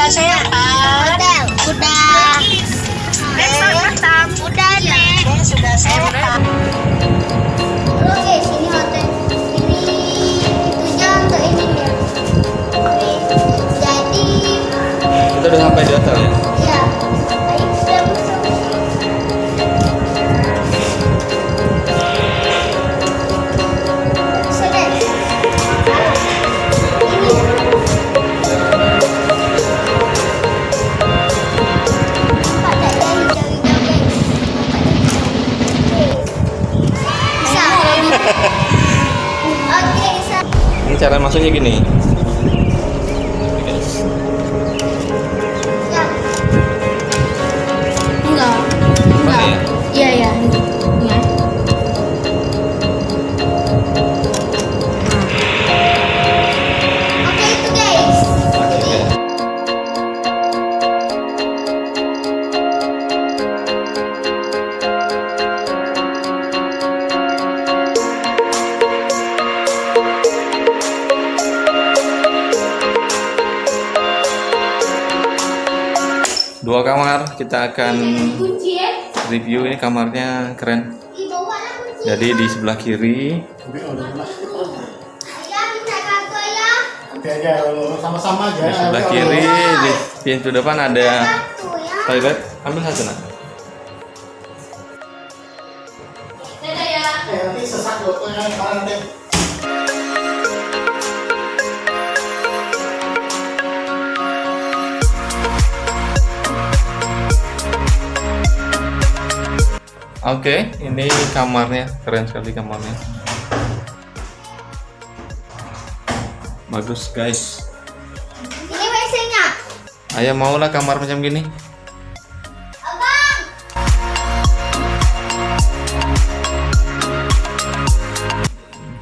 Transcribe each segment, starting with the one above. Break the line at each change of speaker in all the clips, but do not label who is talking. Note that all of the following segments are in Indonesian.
Udah sehat?
Udah.
Batam.
Udah, Nek.
Sudah sehat.
Oke, sini hotel. Ini itunya untuk ini ya. Jadi,
Kita udah sampai di hotel ya?
ya. Ayo kita masuk. Sudah. Ini. Pak, tak ada hijau-hijau, guys. Bisa. Oke, bisa.
Ini cara masuknya gini.
Ya.
Enggak.
Mana ya?
Iya, iya. Ini.
Oke, itu guys. Jadi,
Dua kamar kita akan
kunci ya.
review. Ini kamarnya keren.
Dibawalah kunci.
Jadi di sebelah kiri
Ayah minta kartu ayah.
Oke aja, sama-sama aja.
di sebelah kiri di pintu depan ada
Kartu ya.
toilet. Ambil satu nak.
Dadah ya.
Nanti sesak dokternya sekarang deh.
Oke, ini kamarnya keren sekali kamarnya. Bagus guys.
Ini WC-nya.
Ayah maulah kamar macam gini.
Abang.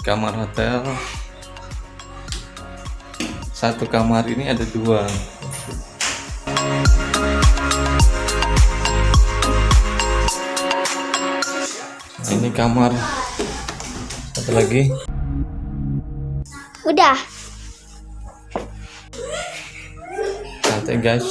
Kamar hotel. Satu kamar ini ada dua. Nah, ini kamar satu lagi.
Udah.
Santai guys.